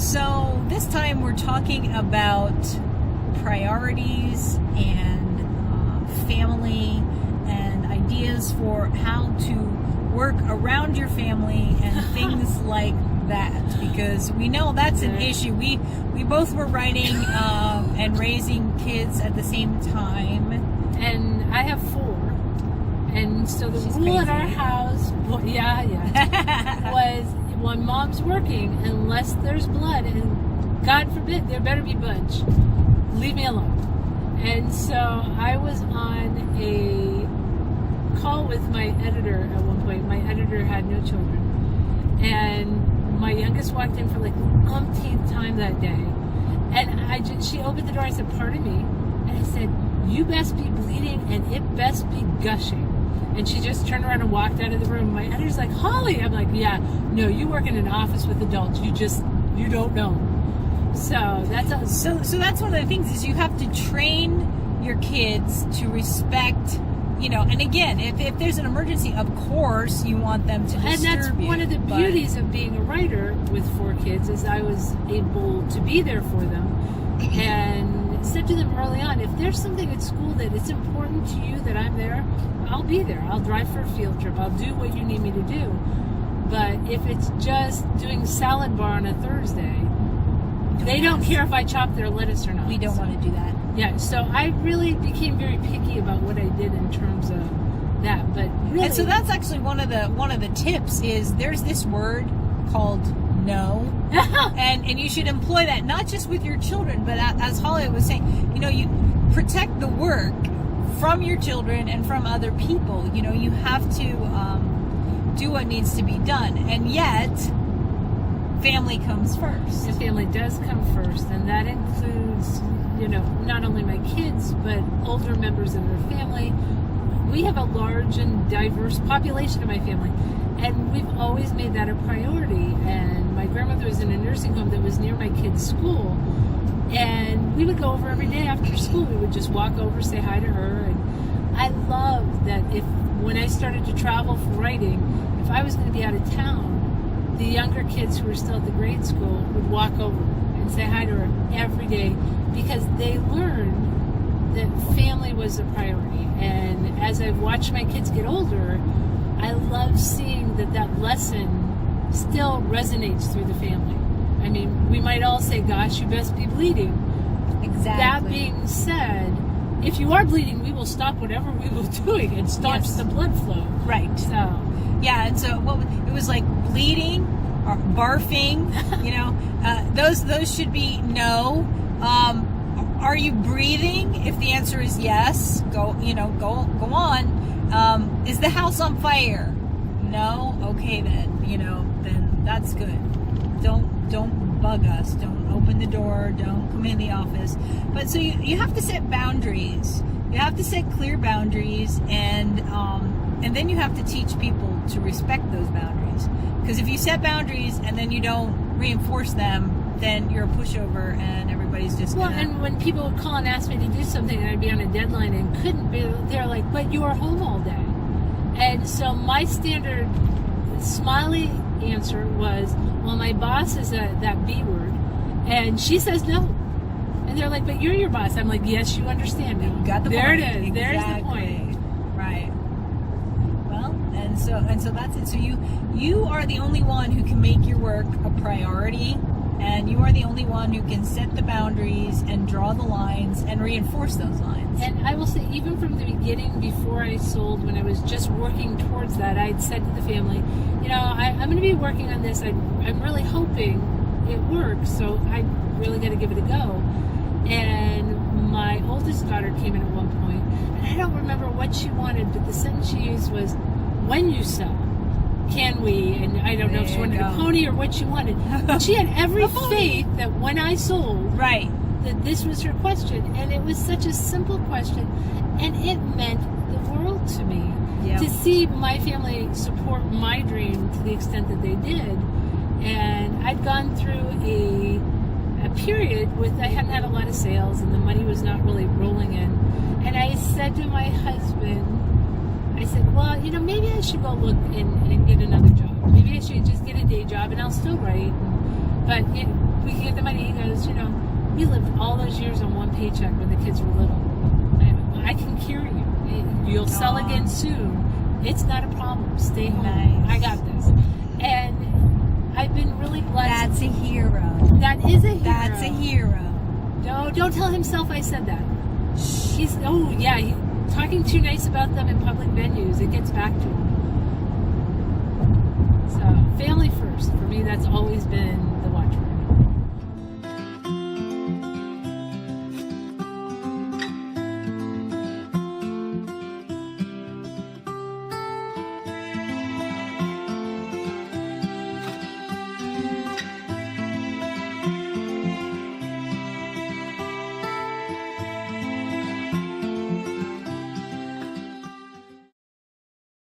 So this time we're talking about priorities and family and ideas for how to work around your family and things like that, because we know that's an issue. We both were writing and raising kids at the same time, and I have 4. And so the She's rule crazy. at our house, was when mom's working, unless there's blood, and God forbid there better be budge, leave me alone. And so I was on a call with my editor at one point. My editor had no children, and my youngest walked in for like the umpteenth time that day, and she opened the door. I said, "Pardon me," and I said, "You best be bleeding, and it best be gushing." And she just turned around and walked out of the room. My editor's like, "Holly," I'm like, "Yeah, no, you work in an office with adults. You don't know." So that's so that's one of the things, is you have to train your kids to respect. And again, if there's an emergency, of course you want them to disturb you. And that's one of the beauties of being a writer with 4 kids, is I was able to be there for them and said to them early on, if there's something at school that it's important to you that I'm there, I'll be there. I'll drive for a field trip. I'll do what you need me to do. But if it's just doing salad bar on a Thursday, they don't care if I chop their lettuce or not. We don't want to do that. Yeah, so I really became very picky about what I did in terms of that. But really, And so that's actually one of the tips, is there's this word called no. and you should employ that not just with your children, but as Holly was saying, you protect the work from your children and from other people. You have to do what needs to be done, and yet family comes first. the family does come first, and that includes, not only my kids, but older members of their family. We have a large and diverse population in my family, and we've always made that a priority. And my grandmother was in a nursing home that was near my kids' school, and we would go over every day after school. We would just walk over, say hi to her. And I love that when I started to travel for writing, if I was going to be out of town, the younger kids who were still at the grade school would walk over and say hi to her every day, because they learned that family was a priority. And as I've watched my kids get older, I love seeing that lesson still resonates through the family. I mean, we might all say, "Gosh, you best be bleeding." Exactly. That being said, if you are bleeding, we will stop whatever we were doing and staunch the blood flow. Right. So, yeah, and so it was like bleeding or barfing, those should be no. Are you breathing? If the answer is yes, go on. Is the house on fire? No? Okay then, then that's good. Don't bug us. Don't open the door. Don't come in the office. But so you have to set boundaries. You have to set clear boundaries, and then you have to teach people to respect those boundaries. Because if you set boundaries and then you don't reinforce them, then you're a pushover, and everybody's just and when people would call and ask me to do something, and I'd be on a deadline and couldn't be, they're like, "But you are home all day." And so my standard smiley answer was, "Well, my boss is that B word, and she says no." And they're like, "But you're your boss." I'm like, "Yes, you understand now." You got the there point. It is. Exactly. There's the point. Right. Well, and so that's it. So you are the only one who can make your work a priority, and you are the only one who can set the boundaries and draw the lines and reinforce those lines. And I will say, even from the beginning, before I sold, when I was just working towards that, I'd said to the family, I'm going to be working on this. I'm really hoping it works, so I really got to give it a go. And my oldest daughter came in at one point, and I don't remember what she wanted, but the sentence she used was, "When you sell, can we?" And I don't know if she wanted a pony or what she wanted. But she had every faith that when I sold, right, that this was her question. And it was such a simple question, and it meant the world to me. Yep. To see my family support my dream to the extent that they did. And I'd gone through a period I hadn't had a lot of sales, and the money was not really rolling in. And I said to my husband, I said, "Well, maybe I should go look and get another job. Maybe I should just get a day job, and I'll still write." But we can get the money. He goes, we lived all those years on one paycheck when the kids were little. I can cure you. You'll sell again soon. It's not a problem. Stay home. Nice. I got this. And I've been really blessed. That's a hero. That is a hero. That's a hero. No, don't tell himself I said that. Talking too nice about them in public venues, it gets back to him. So, family first. For me, that's always been the